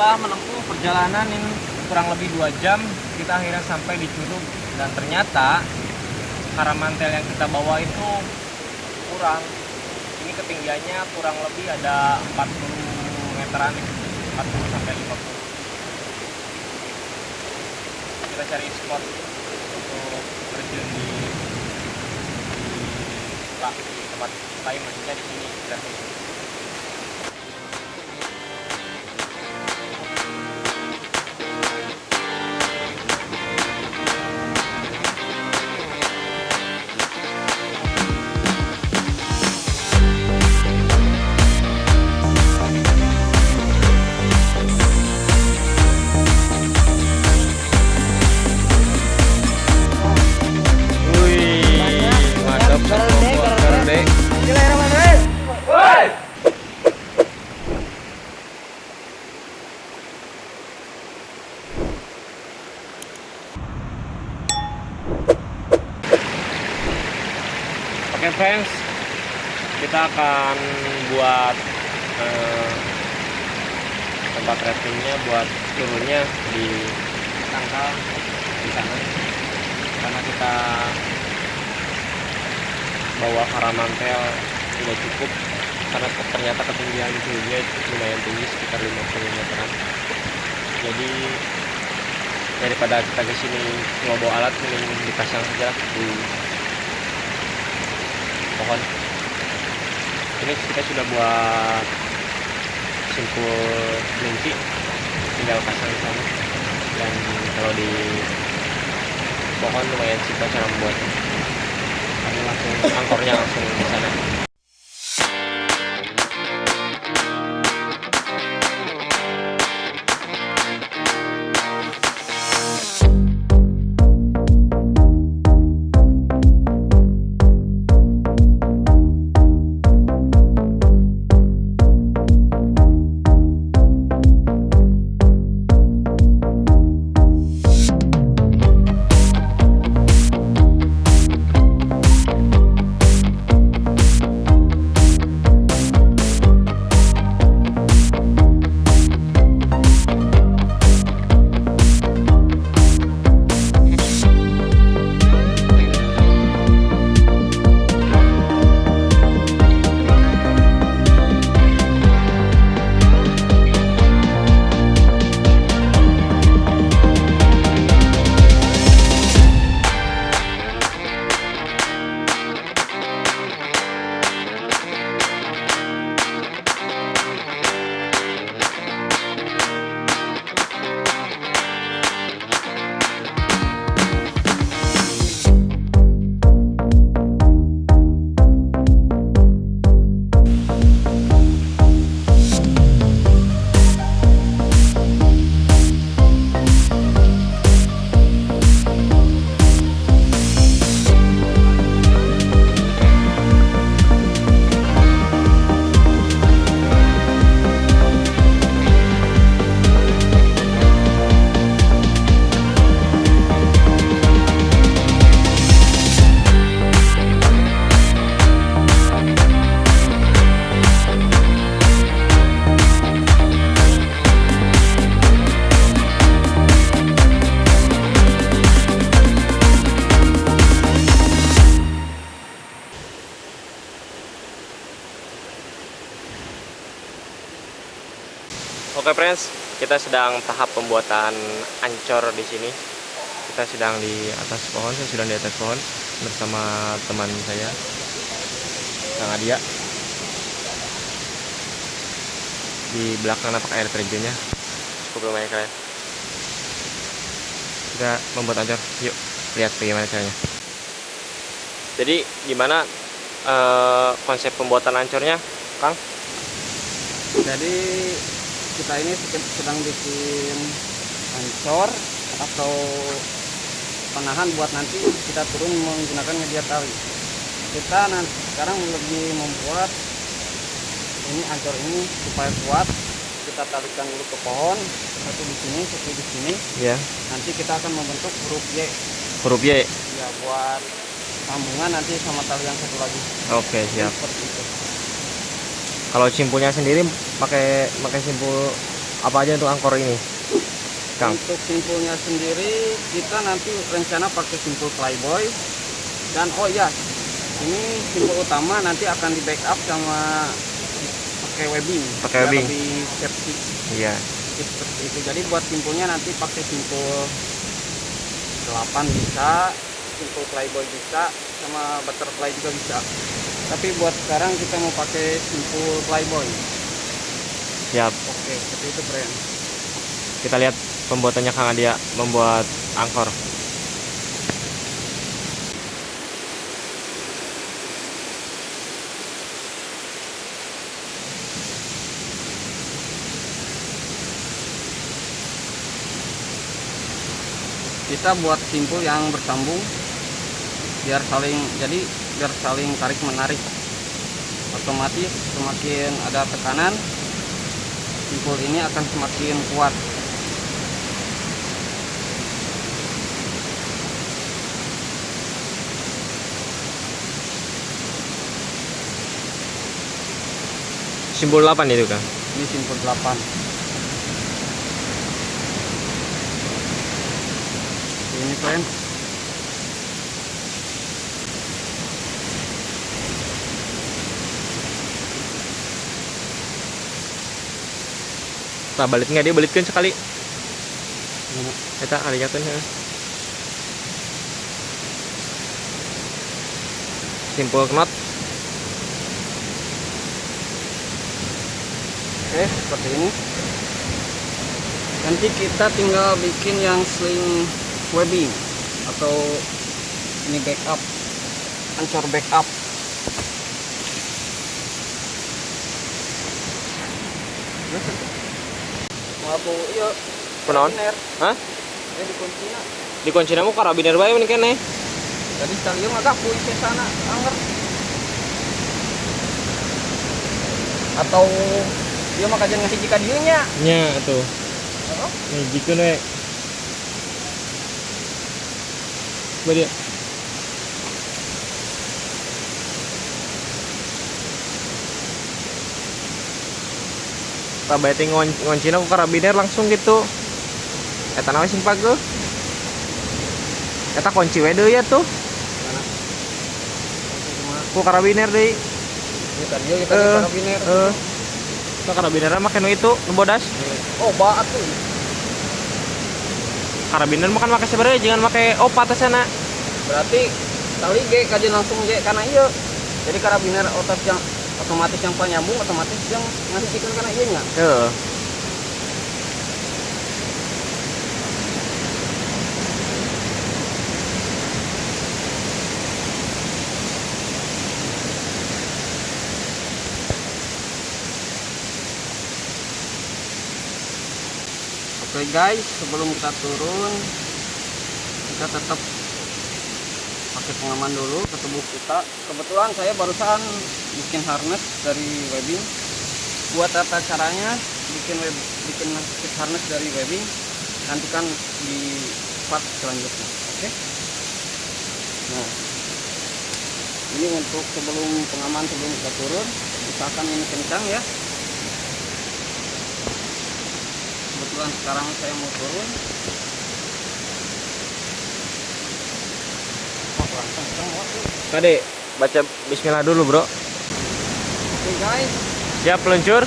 setelah menempuh perjalanan ini kurang lebih 2 jam, kita akhirnya sampai di Curug. Dan ternyata karamantel yang kita bawa itu kurang. Ini ketinggiannya kurang lebih ada 40 meteran, 40 sampai 50. Kita cari spot untuk terjun di tempat lain, maksudnya di sini. Oke friends, kita akan buat tempat raftingnya, buat turunnya di tangkal di sana, karena kita bawa karamantel tidak cukup, karena ternyata ketinggian turunnya lumayan tinggi, sekitar 50 meteran. Jadi daripada kita ke sini cuma bawa alat, mending dipasang saja di pohon. Ini kita sudah buat simpul kelinci, tinggal pasang di sana. Dan kalau di pohon lumayan simpel cara membuatnya. Kami langsung angkornya langsung di sana. Oke friends, kita sedang tahap pembuatan ancor di sini. Kita sedang di atas pohon, saya sedang di atas pohon bersama teman saya, Kang Adia. Di belakang nampak air terjunnya, cukup lumayan keren. Kita membuat ancor, yuk lihat bagaimana caranya. Jadi gimana konsep pembuatan ancornya, Kang? Jadi kita ini sedang bikin ancor atau penahan buat nanti kita turun menggunakan media tali. Kita nanti sekarang lebih membuat ini ancor ini supaya kuat. Kita talikan dulu ke pohon, satu di sini, satu di sini. Ya. Nanti kita akan membentuk huruf Y. Huruf Y. Ya, buat sambungan nanti sama tali yang satu lagi. Oke, siap. Seperti itu. Kalau simpulnya sendiri pakai simpul Apa aja untuk angkor ini, Kang? Untuk simpulnya sendiri kita nanti rencana pakai simpul Flyboy. Dan oh ya, ini simpul utama nanti akan di backup sama pakai webbing. Pakai biar webbing. lebih safety. Iya. Seperti itu. Jadi buat simpulnya nanti pakai simpul 8 bisa, simpul Flyboy bisa, sama butterfly juga bisa. Tapi buat sekarang kita mau pakai simpul Flyboy. Siap. Oke, seperti itu friend. Kita lihat pembuatannya Kang Adia membuat angkor. Kita buat simpul yang bersambung biar saling tarik menarik. Otomatis semakin ada tekanan, simpul ini akan semakin kuat. Simbol 8 itu, Kang. Ini simpul 8. Ini friend. Nah, balik nggak dia balikin sekali. Kita ada jatuhnya. Simpul knot. Oke, seperti ini. Nanti kita tinggal bikin yang sling webbing atau ini backup, ancor backup. Aku iya. Kunaon? Karabiner. Hah? Ya di kuncinya. Di kunci namu karabiner bae mending kene. Tadi sekalian agak puing ke sana, anger. Atau dia mah kajian ngasih jika dieunya. Nya atuh. Oh, Nih jikeun we. Coba dia. Tabete ngoncina ku karabiner langsung gitu. Eta nawe sing pageuh. Eta kunci we deui atuh. mana? Cuma Ku karabiner deui. ini tadi dia kita karabiner. Itu karabiner make nu itu, nu bodas. Oh, baat tuh. Karabiner mah kan make sabaraha jangan make opat sana. Berarti tali G kajian langsung G karena iya. Jadi karabiner otomatis yang penyambung otomatis yang ngasih chicken karena iya nggak? Heeh. Oke guys, sebelum kita turun kita tetap pakai pengaman dulu ke tubuh kita. Kebetulan saya barusan bikin harness dari webbing. Buat tata caranya bikin harness dari webbing nantikan di part selanjutnya. Oke. Nah, ini untuk sebelum pengaman sebelum kita turun, misalkan ini kencang ya. Kebetulan sekarang saya mau turun. Kade, baca bismillah dulu, Bro. Oke guys, Siap peluncur.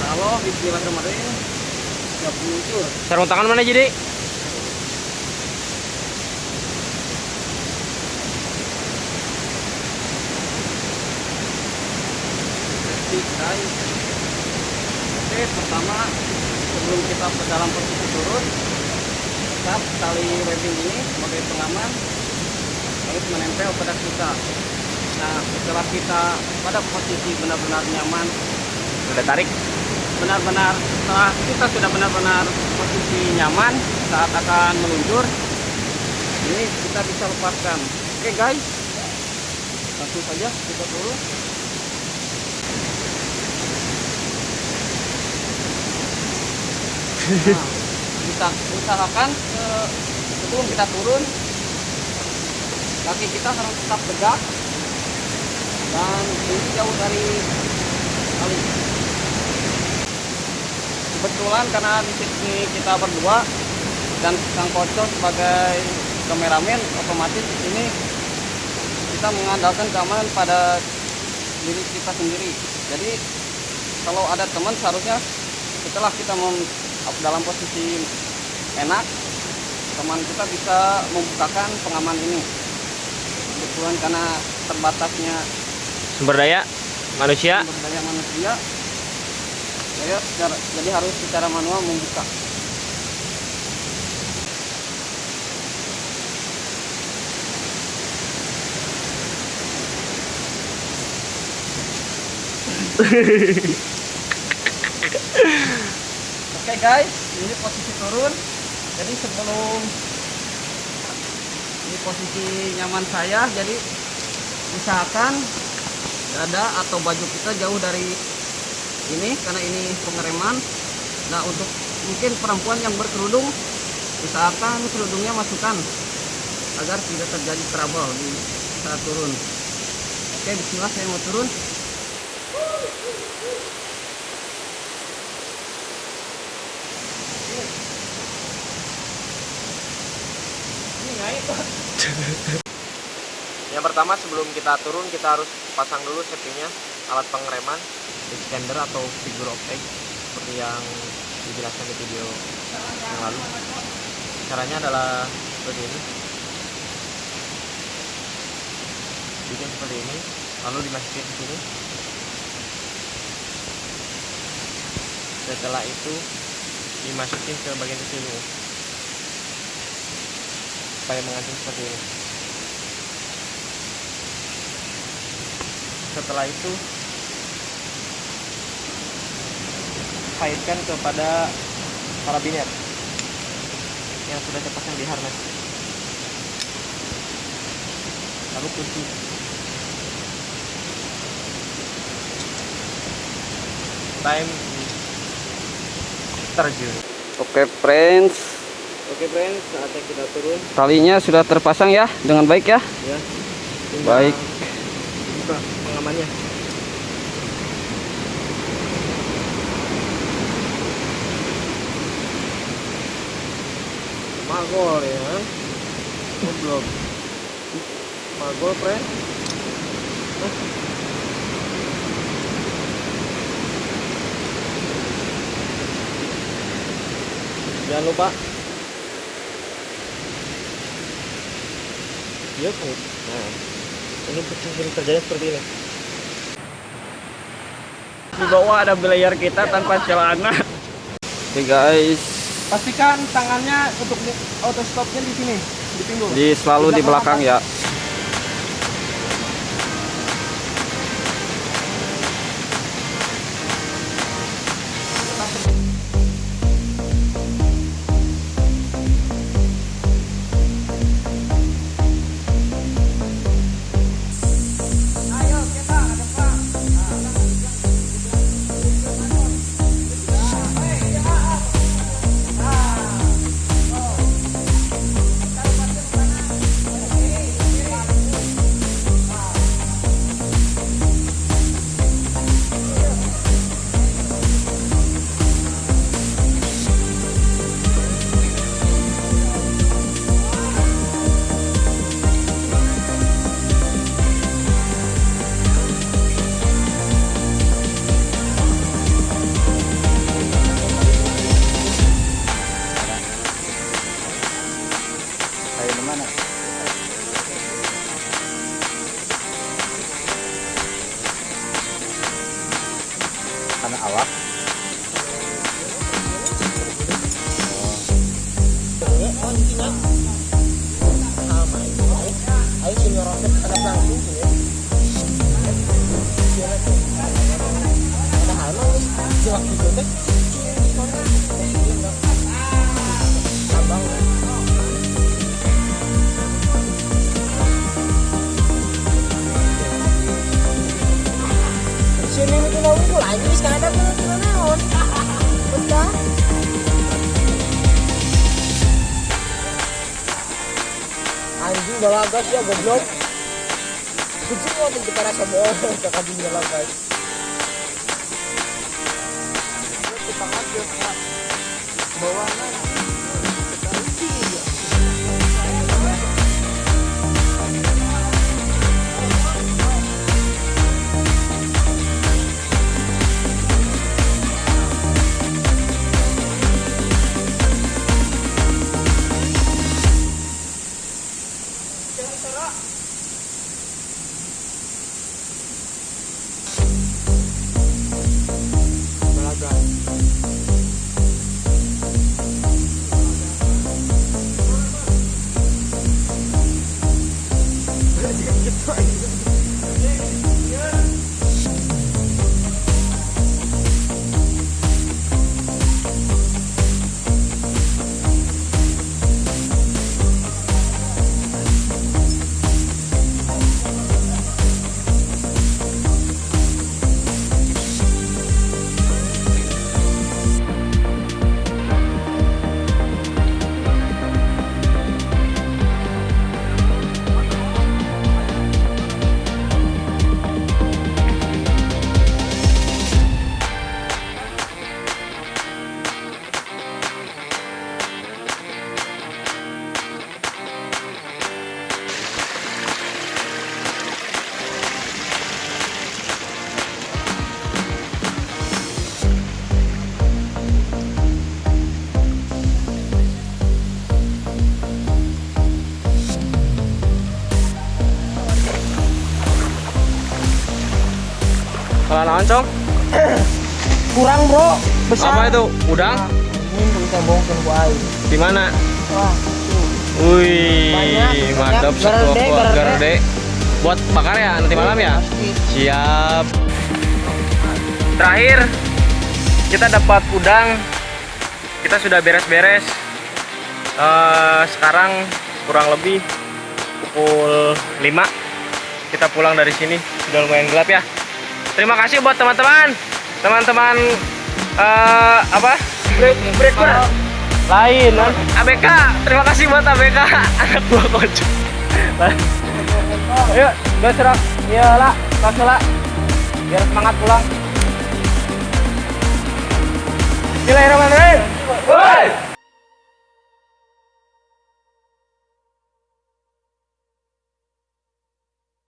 halo, bismillahirrahmanirrahim. Siap meluncur. Sarung tangan mana jadi? Guys, oke, pertama sebelum kita ke dalam posisi turun, tetap tali webbing ini sebagai pengaman harus menempel pada kita. Nah, setelah kita pada posisi benar-benar nyaman, Udah tarik. benar-benar setelah kita sudah benar-benar posisi nyaman saat akan meluncur, ini kita bisa lepaskan. Oke guys, langsung saja kita turun. Nah, kita usahakan sebelum kita turun kaki kita harus tetap tegak dan ini jauh dari tali. kebetulan karena di sini kita berdua dan Kang Koco sebagai kameramen, otomatis ini kita mengandalkan keamanan pada diri kita sendiri. Jadi kalau ada teman seharusnya setelah kita dalam posisi enak, teman kita bisa membukakan pengaman ini. Kebetulan karena terbatasnya Sumber daya manusia. Jadi harus secara manual membuka. Oke guys, ini posisi turun. Jadi sebelum ini posisi nyaman saya, jadi usahakan dada atau baju kita jauh dari ini karena ini pengereman. Nah, untuk mungkin perempuan yang berkerudung, usahakan kerudungnya masukkan agar tidak terjadi trouble di saat turun. Oke, bismillah, saya mau turun. Yang pertama, sebelum kita turun kita harus pasang dulu safety-nya, alat pengereman, extender atau figure of eight seperti yang dijelaskan di video yang lalu. Caranya adalah seperti ini. Bikin seperti ini, lalu dimasukin ke sini. Setelah itu dimasukin ke bagian sini supaya mengantung seperti ini. Setelah itu kaitkan kepada karabiner yang sudah terpasang di harness, lalu kunci. Time terjun. Oke friends, saatnya kita turun. talinya sudah terpasang ya dengan baik ya. Ya. Baik. Buka pengamannya. Magol ya. Belum. Magol, friend. Jangan lupa. Yuk. Nah, ini posisi kerjanya seperti ini. Di bawah ada belayar kita tanpa celana. Oke guys, Pastikan tangannya untuk auto stopnya di sini, di pinggul. selalu di belakang ya. Karena awak. Anjing balagas ya goblok. Kucing mau kita rasa bohong kakak dunia lagas. Kita Kalau lancong Kurang bro, besar. apa itu? Udang? Ini bisa bongkar ku air. Di mana? Wah, Wih, Banyak, mantap banyak. satu Gerde, kuah gerde. gerde. Buat bakar ya nanti malam ya? pasti. Siap. Terakhir kita dapat udang. Kita sudah beres-beres. Sekarang kurang lebih pukul 5. Kita pulang dari sini. Sudah lumayan gelap ya. Terima kasih buat teman-teman. Teman-teman apa? Breaker. Lain ABK. Terima kasih buat ABK. Anak buah kocok. Ayo, gas serak. Iyalah, gas lah. Biar semangat pulang. Bismillahirrahmanirrahim. Woi!